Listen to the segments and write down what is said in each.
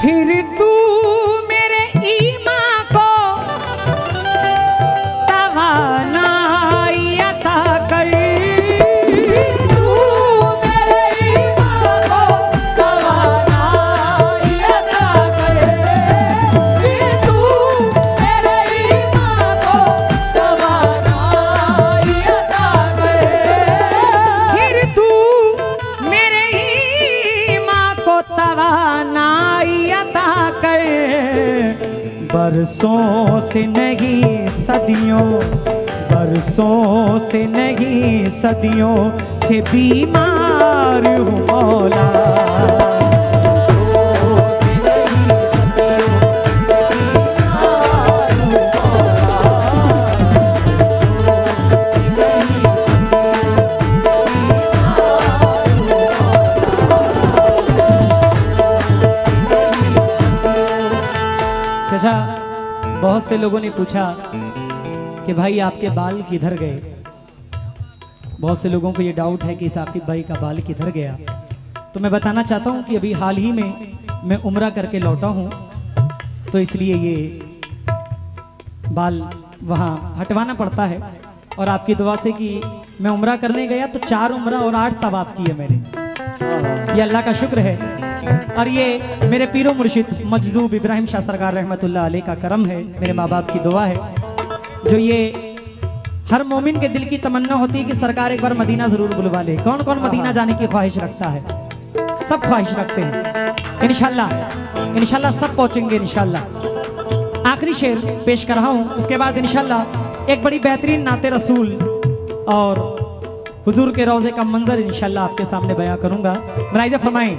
फिर तू मेरे ईमान को तवानाई अता कर। फिर तू मेरे ईमान को तवानाई अता करे। फिर तू मेरे ईमान को तवानाई अता करे। फिर तू मेरे ईमान को तवानाई अता कर। बरसों से नहीं सदियों, बरसों से नहीं सदियों से बीमार हूँ मौला। चाचा, बहुत से लोगों ने पूछा कि भाई आपके बाल किधर गए। बहुत से लोगों को ये डाउट है कि साकिब भाई का बाल किधर गया। तो मैं बताना चाहता हूँ कि अभी हाल ही में मैं उम्रा करके लौटा हूँ, तो इसलिए ये बाल वहाँ हटवाना पड़ता है। और आपकी दुआ से कि मैं उम्रा करने गया तो 4 उम्रा और 8 तवाफ किए मैंने। ये अल्लाह का शुक्र है। और ये मेरे पीरो मुर्शिद मजदूब इब्राहिम शाह सरकार रहमतुल्लाह अलैह का करम है, मेरे माँ बाप की दुआ है। जो ये हर मोमिन के दिल की तमन्ना होती है कि सरकार एक बार मदीना जरूर बुलवा ले। कौन कौन मदीना जाने की ख्वाहिश रखता है? सब ख्वाहिश रखते हैं। इंशाल्लाह इंशाल्लाह सब पहुंचेंगे इंशाल्लाह। आखिरी शेर पेश कर रहा हूँ, उसके बाद इंशाल्लाह एक बड़ी बेहतरीन नाते रसूल और हुजूर के रोज़े का मंजर इंशाल्लाह आपके सामने बयां करूंगा। मलाइज़ा फरमाएं।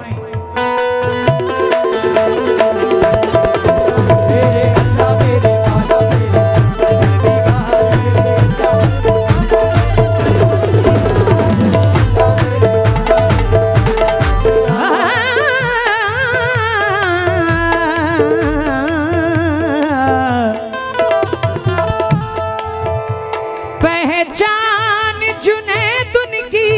पहचान जुनैद की,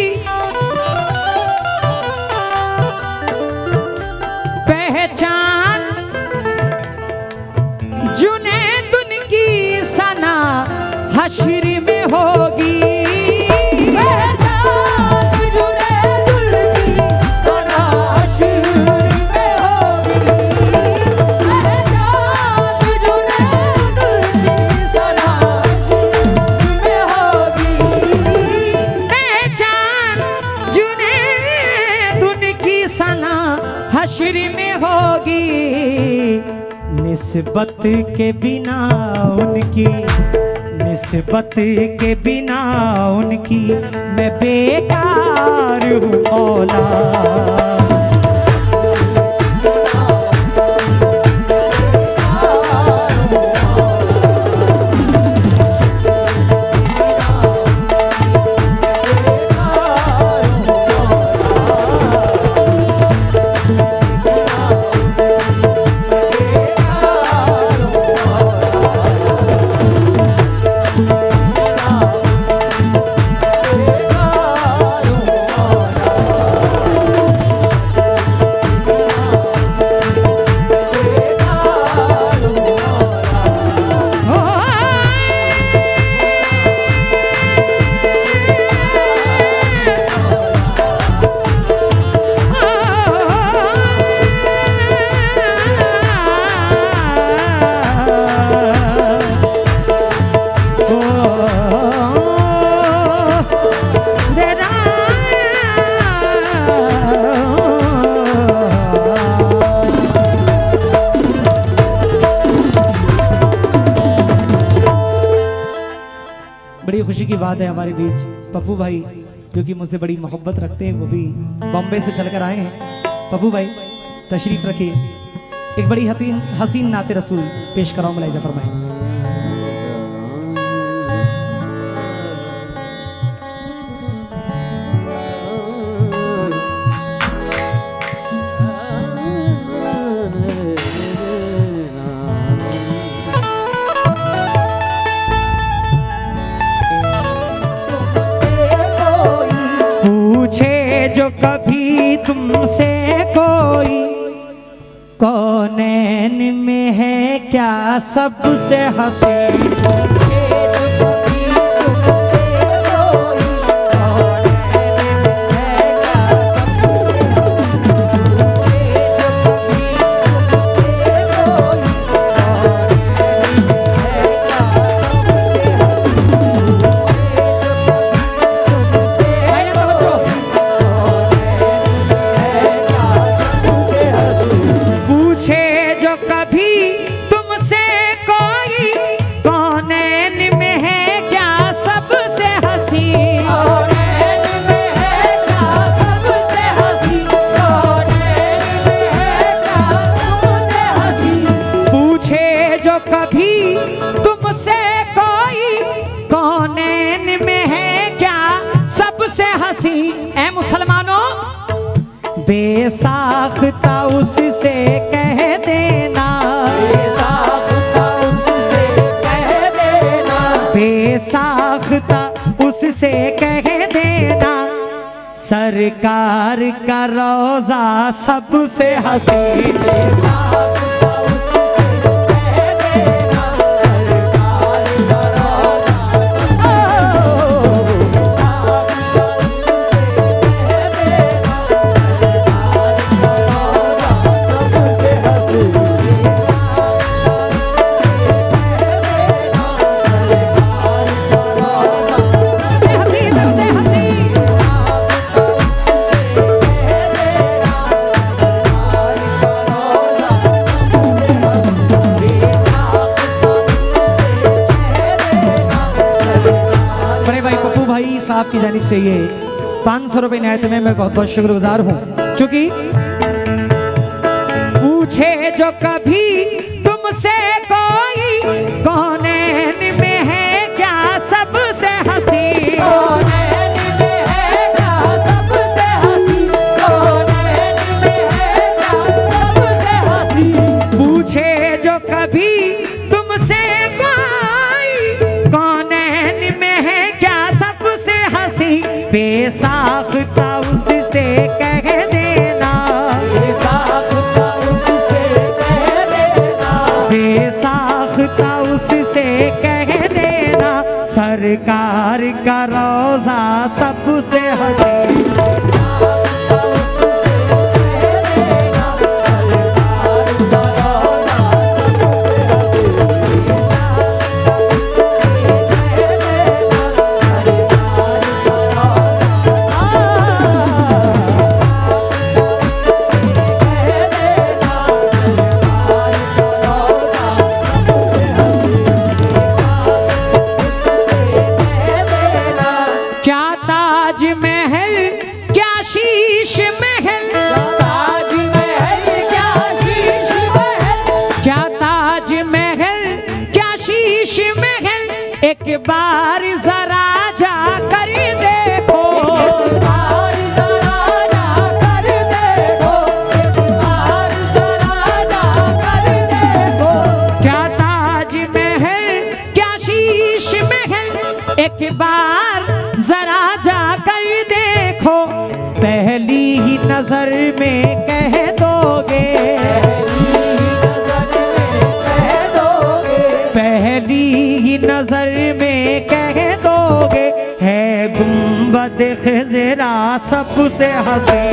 पहचान जुनैद की सना हश्र में होगी। हश्र में होगी। निस्बत के बिना उनकी, निस्बत के बिना उनकी मैं बेकार हूँ मौला। बड़ी खुशी की बात है हमारे बीच पप्पू भाई, जो कि मुझसे बड़ी मोहब्बत रखते हैं, वो भी बॉम्बे से चलकर आए हैं। पप्पू भाई तशरीफ रखिए। एक बड़ी हसीन नाते रसूल पेश कराऊं, मलाइज़ा फरमाएं। जो कभी तुमसे कोई कौन कौनैन में है क्या सबसे हंसी। बेसाख्ता उससे कह देना, बेसाख्ता उससे कह देना, बेसाख्ता उससे कह देना, सरकार का रोजा सबसे हंसी। बेसाख्ता उससे कह देना, सरकार का रोजा साहब की जानिब से ये 500 रुपए नायत में मैं बहुत बहुत शुक्रगुजार हूँ, क्योंकि पूछे जो कभी तुमसे कोई कौनैन में है क्या सबसे हंसी। कौनैन में है क्या सबसे हंसी, कौनैन में है क्या सबसे हंसी। पूछे जो कभी तुमसे कोई कौनैन में है क्या सबसे हंसी, बेसाख्ता उससे कह देना, बेसाख्ता उससे कह देना, बेसाख्ता उससे कह देना, सरकार का रोजा सबसे हंसी। एक बार जरा जा कर देखो, एक बार जरा जा कर देखो, एक बार जरा जा कर देखो। क्या ताज महल क्या शीश महल, एक बार जरा जा कर देखो, पहली ही नजर में कह दोगे, पहली ही नजर में कह दोगे, है गुंबद खिज़रा सबसे हंसी।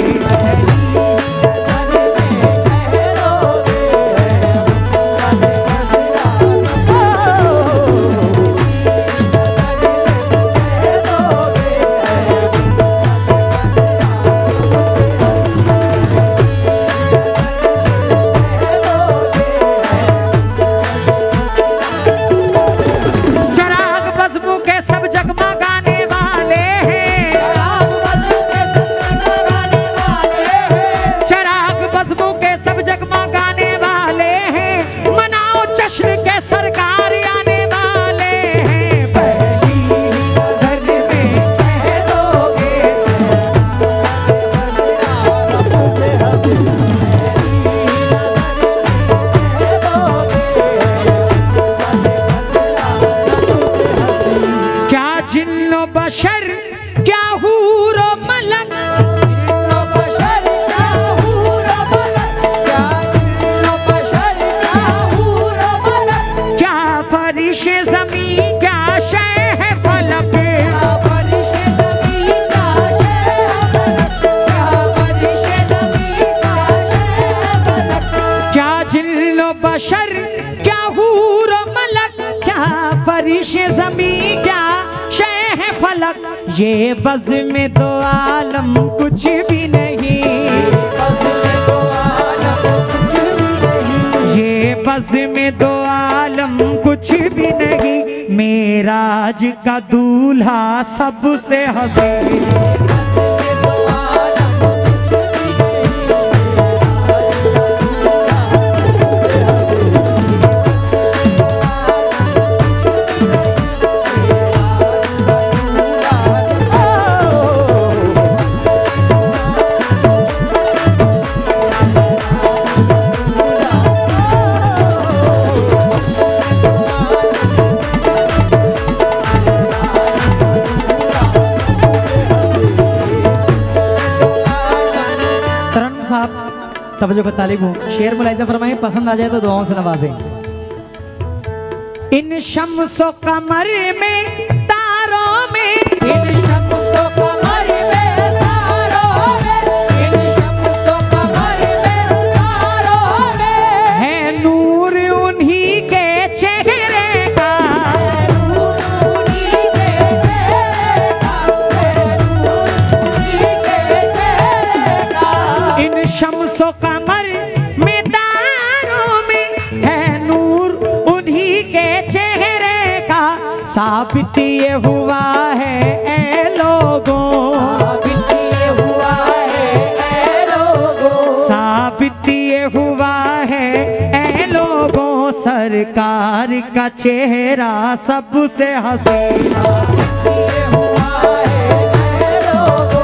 बशर, क्या हूर मलक, क्या फरिश ज़मी, क्या शह फलक, ये बज़्म दो आलम कुछ भी नहीं, ये बज़्म दो आलम कुछ भी नहीं, मेराज का दूल्हा सबसे हसीन। तवज्जो का तालिब हूँ, शेर मुलाहिजा फरमाएं, पसंद आ जाए तो दुआओं से नवाजें। इन शम्सो कमर में तारों में, इन शम्सो कमर में तारों में, इन शम्सो कमर में तारों में, है नूर उन्हीं के चेहरे का, नूर उन्हीं के चेहरे का, नूर उन्हीं के चेहरे का। इन शम्सो कमर में तारों में है नूर उन्हीं के चेहरे का, साबित ये हुआ है ए लोगों, साबित ये हुआ है ऐ लोगों, साबित ये हुआ है ए लोगों, सरकार का चेहरा सबसे हसीन। ये हुआ है ऐ लोगों,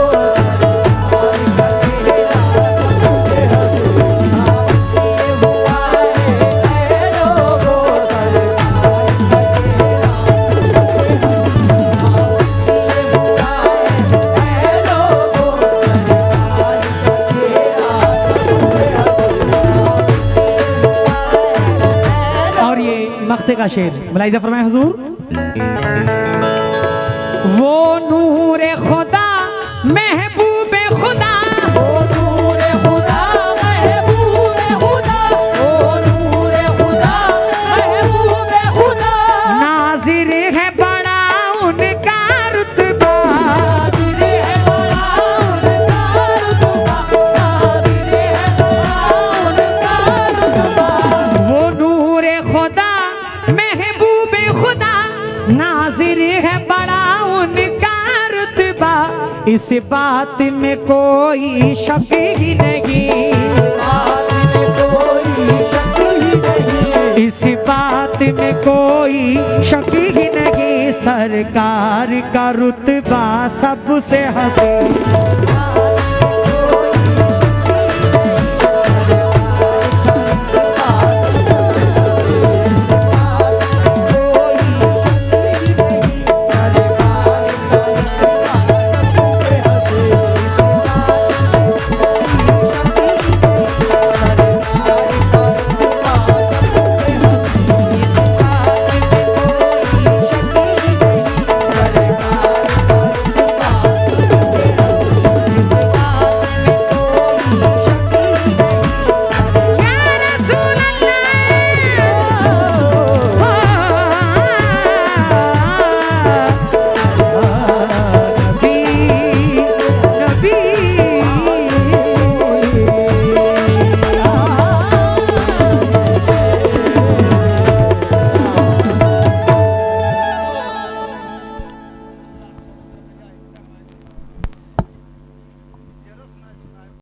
मख्ते का शेर मुलाहिजा फरमाए हुजूर। वो नूर खुदा महबूब खुदा, वो नूर खुदा महबूब खुदा, वो नूर खुदा महबूब खुदा, नाजिर है बड़ा उनका रुतबा, नाज़िर है बड़ा उनका रुतबा, नाज़िर है बड़ा उनका रुतबा। वो नूर खुदा महबूब खुदा, नाजिर है बड़ा उनका रुतबा, इस बात में कोई शक ही नहीं, इस बात में कोई शक ही नहीं, सरकार का रुतबा सबसे हसीन।